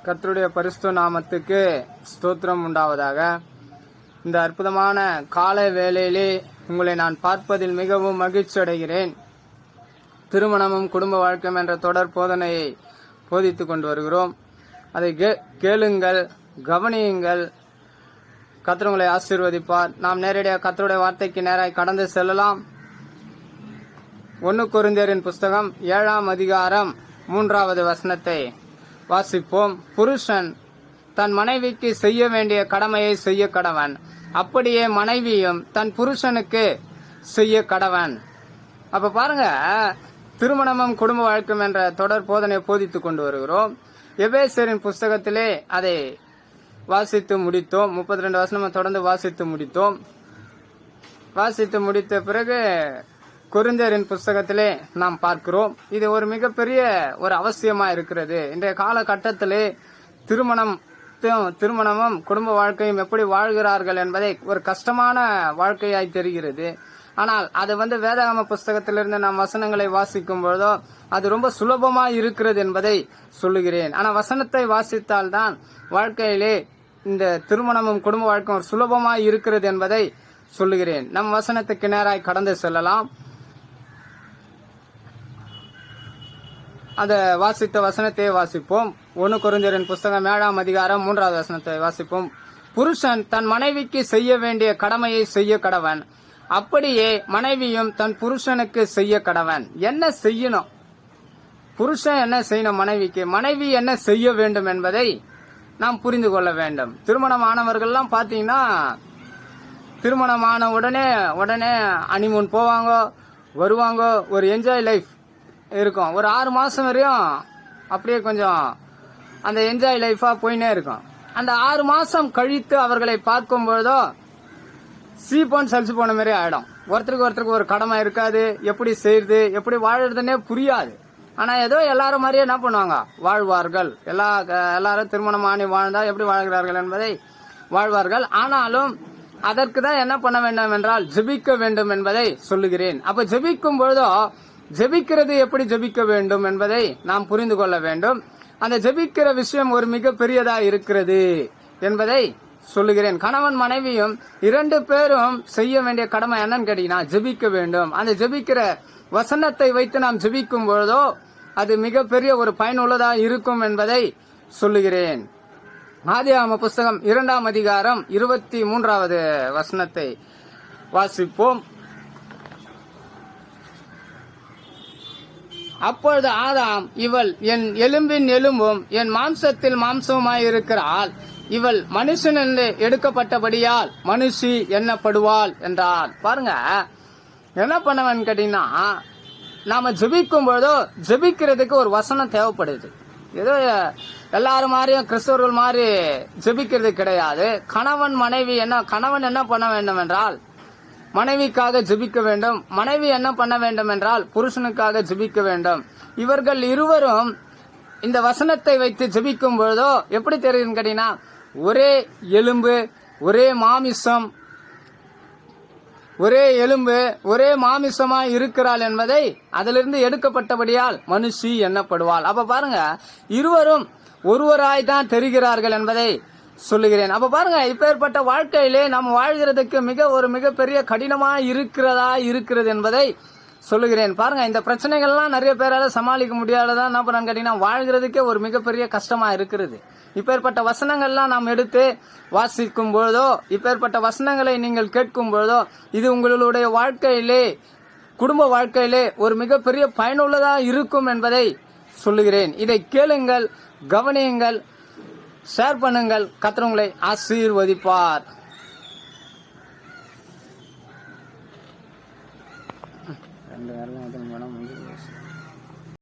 கர்த்தருடைய பரிசுத்த நாமத்துக்கு ஸ்தோத்திரம் உண்டாவதாக. இந்த அற்புதமான காலை வேளையிலே உங்களை நான் பார்ப்பதில் மிகவும் மகிழ்ச்சி அடைகிறேன். திருமணமும் குடும்ப வாழ்க்கையும் என்ற தொடர் போதனையை போதித்துக் கொண்டு வருகிறோம். அதை கேளுங்கள், கவனியுங்கள். கர்த்தர் உங்களை ஆசீர்வதிப்பார். நாம் நேரடியாக கர்த்தருடைய வார்த்தைக்கு நேராக கடந்து செல்லலாம். 1 கொரிந்தியரின் புஸ்தகம் 7ஆம் அதிகாரம் 3வது வசனத்தை வாசிப்போம். புருஷன் தன் மனைவிக்கு செய்ய வேண்டிய கடமையை செய்ய கடவன், அப்படியே மனைவியும் தன் புருஷனுக்கு செய்ய கடவன். அப்ப பாருங்க, திருமணமும் குடும்ப வாழ்க்கையும் என்ற தொடர் போதனையை போதித்துக் கொண்டு வருகிறோம். எபேசியரின் புஸ்தகத்திலே அதை வாசித்து முடித்தோம். 32 வசனம் தொடர்ந்து வாசித்து முடித்தோம். வாசித்து முடித்த பிறகு கொரிந்தியரின் புஸ்தகத்திலே நாம் பார்க்கிறோம். இது ஒரு மிகப்பெரிய ஒரு அவசியமா இருக்கிறது. இன்றைய காலகட்டத்திலே திருமணமும் குடும்ப வாழ்க்கையும் எப்படி வாழ்கிறார்கள் என்பதை ஒரு கஷ்டமான வாழ்க்கையாய் தெரிகிறது. ஆனால் அது வேதாகம புஸ்தகத்திலிருந்து நாம் வசனங்களை வாசிக்கும் பொழுதோ அது ரொம்ப சுலபமா இருக்கிறது என்பதை சொல்லுகிறேன். ஆனா வசனத்தை வாசித்தால்தான் வாழ்க்கையிலே இந்த திருமணமும் குடும்ப வாழ்க்கையும் ஒரு சுலபமா இருக்கிறது என்பதை சொல்லுகிறேன். நம் வசனத்துக்கு நேராய் கடந்து செல்லலாம். அந்த வாசித்த வசனத்தை வாசிப்போம். 1 கொரிந்தியரின் புஸ்தகம் 7ஆம் அதிகாரம் 3வது வசனத்தை வாசிப்போம். புருஷன் தன் மனைவிக்கு செய்ய வேண்டிய கடமையை செய்ய கடவன், அப்படியே மனைவியும் தன் புருஷனுக்கு செய்ய கடவன். என்ன செய்யணும்? புருஷன் என்ன செய்யணும் மனைவிக்கு, மனைவி என்ன செய்ய வேண்டும் என்பதை நாம் புரிந்து கொள்ள வேண்டும். திருமணமானவர்கள்லாம் பாத்தீங்கன்னா திருமணமான உடனே ஹனிமூன் போவாங்க, வருவாங்க, ஒரு என்ஜாய் லைஃப் இருக்கும். ஒரு 6 மாசம் வரையும் அப்படியே கொஞ்சம் அந்த என்ஜாய் லைஃபா போயினே இருக்கும். அந்த 6 மாசம் கழித்து அவர்களை பார்க்கும் பொழுதோ சீப்போன் சலிச்சு போன மாதிரி ஆயிடும். ஒருத்தருக்கு ஒரு கடமை இருக்காது. எப்படி செய்யறது, எப்படி வாழறதுன்னே புரியாது. ஆனா ஏதோ எல்லாரும் மாதிரியே என்ன பண்ணுவாங்க, வாழ்வார்கள். எல்லாரும் திருமணம் ஆணி வாழ்ந்தா எப்படி வாழ்கிறார்கள் என்பதை வாழ்வார்கள். ஆனாலும் அதற்கு தான் என்ன பண்ண வேண்டும் என்றால் ஜெபிக்க வேண்டும் என்பதை சொல்லுகிறேன். அப்ப ஜெபிக்கும் பொழுதோ ஜெபிக்கிறது எப்படி ஜெபிக்க வேண்டும் என்பதை நாம் புரிந்து கொள்ள வேண்டும். அந்த ஜெபிக்கிற விஷயம் ஒரு மிக பெரியதா இருக்கிறது என்பதை சொல்லுகிறேன். கணவன் மனைவியும் 2 பேரும் செய்ய வேண்டிய கடமை என்னன்னு கேட்டீங்கன்னா ஜெபிக்க வேண்டும். அந்த ஜெபிக்கிற வசனத்தை வைத்து நாம் ஜெபிக்கும் பொழுதோ அது மிகப்பெரிய ஒரு பயனுள்ளதா இருக்கும் என்பதை சொல்லுகிறேன். ஆதியாகம புஸ்தகம் 2ஆம் அதிகாரம் 23வது வசனத்தை வாசிப்போம். அப்பொழுது ஆதாம், இவள் என் எலும்பின் எலும்பும் என் மாம்சத்தில் மாம்சமாயிருக்கிறாள், இவள் மனுஷனிலிருந்து எடுக்கப்பட்டபடியால் மனுஷி எண்ணப்படுவாள் என்றார். பாருங்க, என்ன பண்ணவன் கேட்டீங்கன்னா, நாம ஜெபிக்கும் பொழுதோ ஜெபிக்கிறதுக்கு ஒரு வசனம் தேவைப்படுது. ஏதோ எல்லாரும் மாதிரியும் கிறிஸ்தவர்கள் மாதிரி ஜெபிக்கிறது கிடையாது. கணவன் என்ன பண்ண வேண்டும் என்றால் மனைவிக்காக ஜெபிக்க வேண்டும். மனைவி என்ன பண்ண வேண்டும் என்றால் புருஷனுக்காக ஜெபிக்க வேண்டும். இவர்கள் இருவரும் இந்த வசனத்தை வைத்து ஜெபிக்கும் பொழுதோ எப்படி தெரியுதுன்னு கேட்டீங்கன்னா, ஒரே எலும்பு, ஒரே மாமிசம், ஒரே எலும்பு, ஒரே மாமிசமா இருக்கிறாள் என்பதை அதிலிருந்து எடுக்கப்பட்டபடியால் மனுஷி எண்ணப்படுவாள். அப்ப பாருங்க, இருவரும் ஒருவராய் தான் தெரிகிறார்கள் என்பதை சொல்லுகிறேன். அப்ப பாருங்க, இப்பேற்பட்ட வாழ்க்கையிலே நம்ம வாழ்கிறதுக்கு மிகப்பெரிய கடினமா இருக்கிறது என்பதை சொல்லுகிறேன். பாருங்க, இந்த பிரச்சனைகள்லாம் நிறைய பேரால சமாளிக்க முடியாததான் என்ன பண்ணான்னு கேட்டீங்கன்னா வாழ்கிறதுக்கே ஒரு மிகப்பெரிய கஷ்டமா இருக்கிறது. இப்பேற்பட்ட வசனங்கள்லாம் நாம் எடுத்து வாசிக்கும் பொழுதோ, இப்பேற்பட்ட வசனங்களை நீங்கள் கேட்கும் பொழுதோ இது உங்களுடைய வாழ்க்கையிலே, குடும்ப வாழ்க்கையிலே ஒரு மிகப்பெரிய பயனுள்ளதா இருக்கும் என்பதை சொல்லுகிறேன். இதை கேளுங்கள், கவனியுங்கள், ஷேர் பண்ணுங்கள். கர்த்தர் உங்களை ஆசீர்வதிப்பார்.